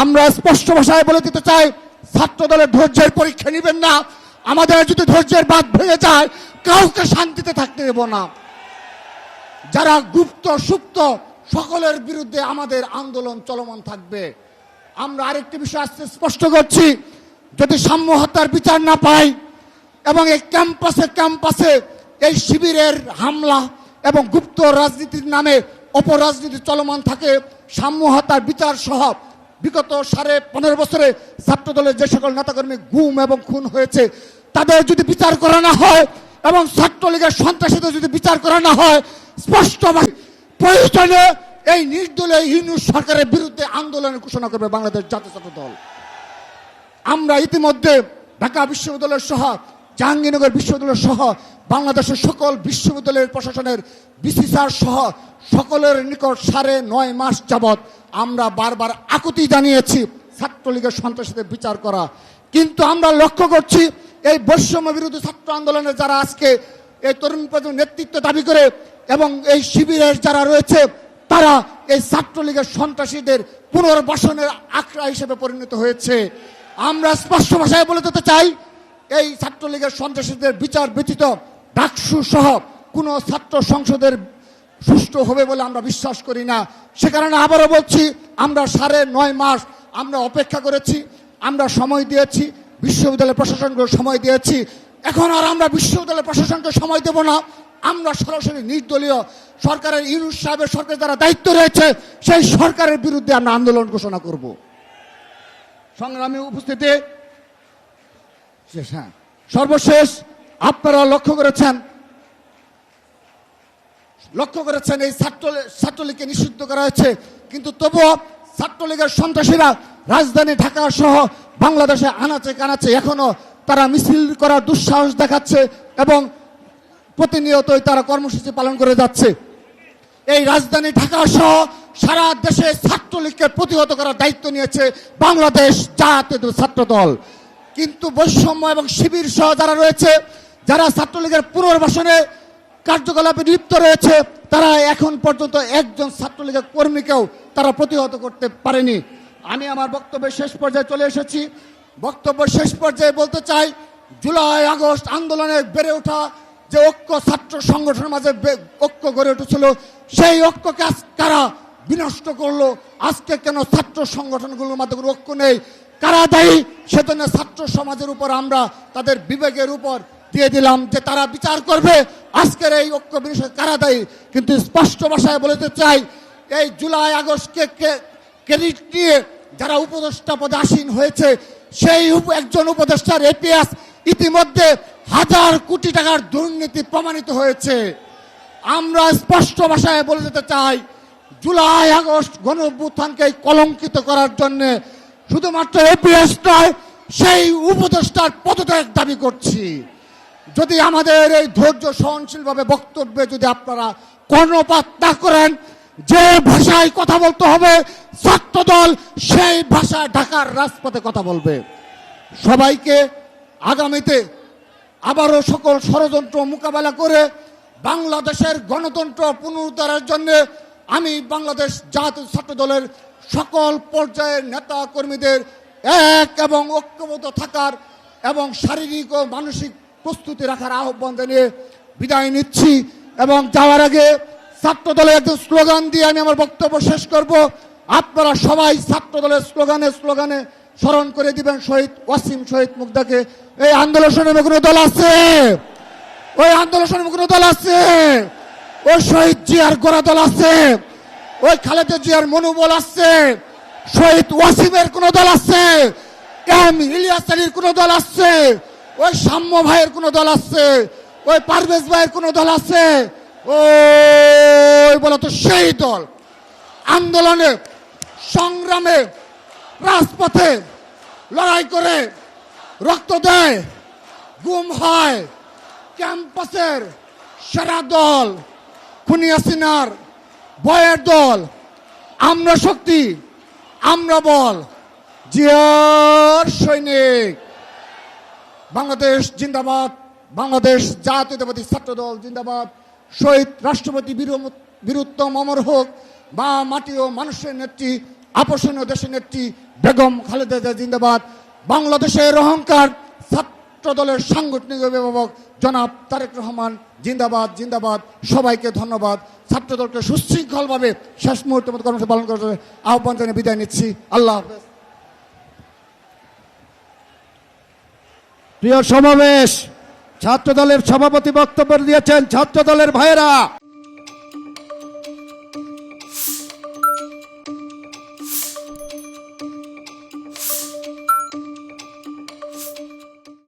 আমরা স্পষ্ট ভাষায় বলে দিতে চাই, ছাত্র দলের ধৈর্যের পরীক্ষা নেবেন না। আমাদের যদি ধৈর্যের বাঁধ ভেঙে যায়, কাউকে শান্তিতে থাকতে দেব না। যারা গুপ্ত সুপ্ত সকলের বিরুদ্ধে আমাদের আন্দোলন চলমান থাকবে। আমরা আরেকটি বিষয় আজকে স্পষ্ট করছি, যদি সাম্য হত্যার বিচার না পাই এবং এই ক্যাম্পাসে এই শিবিরের হামলা এবং গুপ্ত রাজনীতির নামে অপরাজনীতি চলমান থাকে, সাম্য হত্যার বিচার সহ বিগত 15.5 বছরে ছাত্রদলের যে সকল নেতাকর্মী গুম এবং খুন হয়েছে তাদের যদি বিচার করা না হয় এবং ছাত্রলীগের সন্ত্রাসীদের যদি বিচার করা না হয়, স্পষ্টভাবে প্রয়োজনে এই নির্দলীয় ইউনূস সরকারের বিরুদ্ধে আন্দোলনের ঘোষণা করবে বাংলাদেশ জাতীয় ছাত্র দল। আমরা ইতিমধ্যে ঢাকা বিশ্ববিদ্যালয় সহ জাহাঙ্গীরনগর বিশ্ববিদ্যালয় সহ বাংলাদেশের সকল বিশ্ববিদ্যালয়ের প্রশাসনের বিসিসিআর সহ সকলের নিকট 9.5 মাস যাবৎ আমরা বারবার আকুতি জানিয়েছি ছাত্রলীগের সন্ত্রাসীদের বিচার করা। কিন্তু আমরা লক্ষ্য করছি এই বৈষম্য বিরোধী ছাত্র আন্দোলনের যারা আজকে এই তরুণ প্রজন্মের নেতৃত্ব দাবি করে এবং এই শিবিরের যারা রয়েছে তারা এই ছাত্রলীগের সন্ত্রাসীদের পুনর্বাসনের আখড়া হিসেবে পরিণত হয়েছে। আমরা স্পষ্ট ভাষায় বলে দিতে চাই, এই ছাত্রলীগের সন্ত্রাসীদের বিচার ব্যতীত ডাকসু সহ কোনো ছাত্র সংসদের সুষ্ঠু হবে বলে আমরা বিশ্বাস করি না। সে কারণে আবারও বলছি, আমরা 9.5 মাস আমরা অপেক্ষা করেছি, আমরা সময় দিয়েছি, বিশ্ববিদ্যালয় প্রশাসনকে সময় দিয়েছি। এখন আর আমরা বিশ্ববিদ্যালয় প্রশাসনকে সময় দেব না। আমরা সরাসরি নির্দলীয় সরকারের ইউনূস সাহেবের সরকার যারা দায়িত্ব রয়েছে সেই সরকারের বিরুদ্ধে আমরা আন্দোলন ঘোষণা করব। সংগ্রামী উপস্থিতি, সর্বশেষ আপনারা লক্ষ্য করেছেন এই ছাত্রলীগকে নিষিদ্ধ করা হয়েছে, কিন্তু তবুও ছাত্রলীগের সন্ত্রাসীরা রাজধানী ঢাকা সহ বাংলাদেশে আনাচে কানাচে এখনো তারা মিছিল করার দুঃসাহস দেখাচ্ছে এবং প্রতিনিয়তই তারা কর্মসূচি পালন করে যাচ্ছে। এই রাজধানী ঢাকা সহ সারা দেশে ছাত্রলীগকে প্রতিহত করার দায়িত্ব নিয়েছে বাংলাদেশ জাতীয় ছাত্র দল। কিন্তু বৈষম্য এবং শিবির সহ যারা রয়েছে, যারা ছাত্রলীগের পুনর্বাসনে কার্যকলাপে লিপ্ত রয়েছে, তারা এখন পর্যন্ত একজন ছাত্রলীগের কর্মীকেও তারা প্রতিহত করতে পারেনি। আমি আমার বক্তব্যের শেষ পর্যায়ে চলে এসেছি। বক্তব্যের শেষ পর্যায়ে বলতে চাই, জুলাই আগস্ট আন্দোলনে বেড়ে ওঠা যে ঐক্য ছাত্র সংগঠনের মাঝে ঐক্য গড়ে উঠেছিল, সেই ঐক্যকে কারা বিনষ্ট করলো? আজকে কেন ছাত্র সংগঠনগুলোর মধ্যে কোনো ঐক্য নেই? কারা দায়ী? সেজন্য ছাত্র সমাজের উপর আমরা তাদের বিবেকের উপর দিয়ে দিলাম যে তারা বিচার করবে আজকের এই ঐক্য বিনষ্ট কারা দায়ী। কিন্তু স্পষ্ট ভাষায় বলতে চাই, এই জুলাই আগস্টকে ক্রেডিট নিয়ে যারা উপদেষ্টা পদে আসীন হয়েছে, সেই একজন উপদেষ্টার এপিএস ইতিমধ্যে 1000 কোটি টাকার দুর্নীতি প্রমাণিত হয়েছে। আমরা স্পষ্ট ভাষায় বলে দিতে চাই, জুলাই আগস্ট গণ অভ্যুত্থানকে কলঙ্কিত করার জন্য শুধুমাত্র এপিএস নয়, সেই উপদেষ্টার পদত্যাগ দাবি করছি। যদি আমাদের এই ধৈর্য সহনশীলভাবে বক্তব্যে যদি আপনারা কর্ণপাত না করেন, যে ভাষায় কথা বলতে হবে ছাত্রদল সেই ভাষায় ঢাকার রাজপথে কথা বলবে। সবাইকে আগামীতে আবারও সকল ষড়যন্ত্র মোকাবেলা করে বাংলাদেশের গণতন্ত্র পুনরুদ্ধারের জন্য আমি বাংলাদেশ জাতীয় ছাত্র দলের সকল পর্যায়ের নেতা কর্মীদের এক এবং ঐক্যবদ্ধ থাকার এবং শারীরিক ও মানসিক প্রস্তুতি রাখার আহ্বান জানিয়ে বিদায় নিচ্ছি। এবং যাওয়ার আগে ছাত্র দলের একজন স্লোগান দিয়ে আমি আমার বক্তব্য শেষ করব। আপনারা সবাই ছাত্র দলের স্লোগানে স্মরণ করে দিবেন শহীদ ওয়াসিম শহীদ মুগ্ধাকে। এই আন্দোলনের কোনো দল আছে? ওই আন্দোলনের কোনো দল আছে? ওই শহীদ জিয়ার গোড়া দল আছে? ওই খালেদা জিয়ার মনোবল আছে? শহীদ ওয়াসিমের কোনো দল আছে? এম ইলিয়াস আলীর কোনো দল আছে? ওই সাম্য ভাইয়ের কোনো দল আছে? ওই পারভেজ ভাইয়ের কোনো দল আছে? ওই বলো তো সেই দল আন্দোলনে সংগ্রামে রাজপথে লড়াই করে রক্ত দেয়, গুম হয়, ক্যাম্পাসের সেরা দল খুনি হাসিনার ভয়ের দল। আমরা শক্তি, আমরা বল, জিয়ার সৈনিক। বাংলাদেশ জিন্দাবাদ, বাংলাদেশ জাতীয়তাবাদী ছাত্র দল জিন্দাবাদ। শহীদ রাষ্ট্রপতি বীরুত্তম অমর হোক, মা মাটি ও মানুষের নেত্রী আপোষণীয় দেশের নেত্রী বেগম খালেদা জিয়া জিন্দাবাদ। বাংলাদেশের অহংকার ছাত্র দলের সাংগঠনিক অভিভাবক জনাব তারেক রহমান জিন্দাবাদ জিন্দাবাদ। সবাইকে ধন্যবাদ। ছাত্র দলকে সুশৃঙ্খলভাবে শেষ মুহূর্তের মতো কর্মসূচি পালন করার আহ্বান জানিয়ে বিদায় নিচ্ছি। আল্লাহ হাফেজ। প্রিয় সমাবেশ, ছাত্র দলের সভাপতি বক্তব্য দিয়েছেন ছাত্র দলের ভাইয়েরা।